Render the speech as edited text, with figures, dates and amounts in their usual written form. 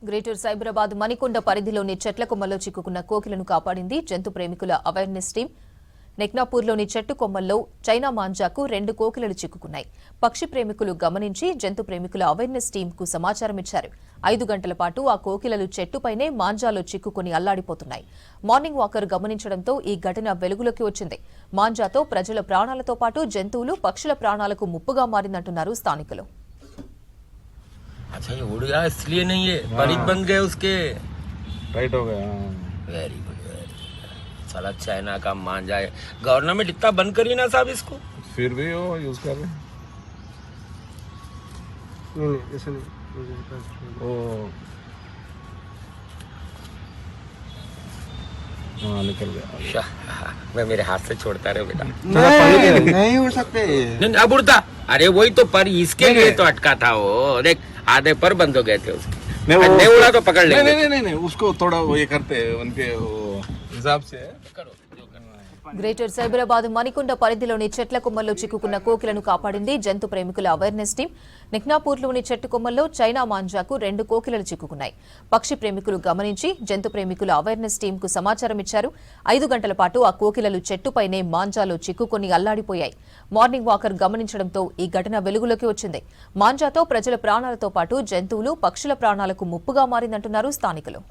Greater Cyberabad Manikonda పరిధిలోని చెట్ల కొమ్మల్లో చిక్కుకున్న కోకిలను కాపాడింది జంతు ప్రేమికుల అవేర్నెస్ టీం. నెక్నాపూర్లోని చెట్టు కొమ్మల్లో చైనా మాంజాకు 2 కోకిలలు చిక్కుకున్నాయి. పక్షి ప్రేమికులు గమనించి జంతు ప్రేమికుల అవేర్నెస్ టీంకు సమాచారం ఇచ్చారు. 5 గంటల పాటు ఆ కోకిలలు చెట్టుపైనే మాంజాలో చిక్కుకుని అల్లాడిపోతున్నాయి. మార్నింగ్ వాకర్ గమనించడంతో ఈ ఘటన వెలుగులోకి వచ్చింది. మాంజాతో ప్రజల ప్రాణాలతో పాటు జంతువులు, పక్షుల ప్రాణాలకు ముప్పుగా మారిందంటున్నారు స్థానికులు. अच्छा ये उड़ गया इसलिए नहीं है परित बन गए उसके टाइट हो गया। वेरी गुड साला चाइना का मांझा है। गवर्नमेंट इतना बंद करी ना साहब इसको फिर भी वो यूज कर रहे हैं। नहीं ऐसा नहीं वो हाँ निकल गया। मैं मेरे हाथ से छोड़ता रहे बेटा। नहीं हो सकते। नहीं अब उड़ता। अरे वही तो पर इसके लिए तो अटका था वो। देख आधे पर बंद हो गए थे उसके। नहीं उड़ा तो पकड़ लेंगे। नहीं उसको थोड़ा वो ये करते हैं उनके हिसाब से करो। గ్రేటర్ సైబరాబాద్ మణికొండ పరిధిలోని చెట్ల కొమ్మల్లో చిక్కుకున్న కోకిలను కాపాడింది జంతు ప్రేమికుల అవేర్నెస్ టీం. నెక్నాపూర్లోని చెట్టు కొమ్మల్లో చైనా మాంజాకు 2 కోకిలలు చిక్కుకున్నాయి. పక్షి ప్రేమికులు గమనించి జంతు ప్రేమికుల అవేర్నెస్ టీంకు సమాచారం ఇచ్చారు. 5 గంటల పాటు ఆ కోకిలలు చెట్టుపైనే మాంజాలో చిక్కుకుని అల్లాడిపోయాయి. మార్నింగ్ వాకర్ గమనించడంతో ఈ ఘటన వెలుగులోకి వచ్చింది. మాంజాతో ప్రజల ప్రాణాలతో పాటు జంతువులు, పక్షుల ప్రాణాలకు ముప్పుగా మారిందంటున్నారు స్థానికులు.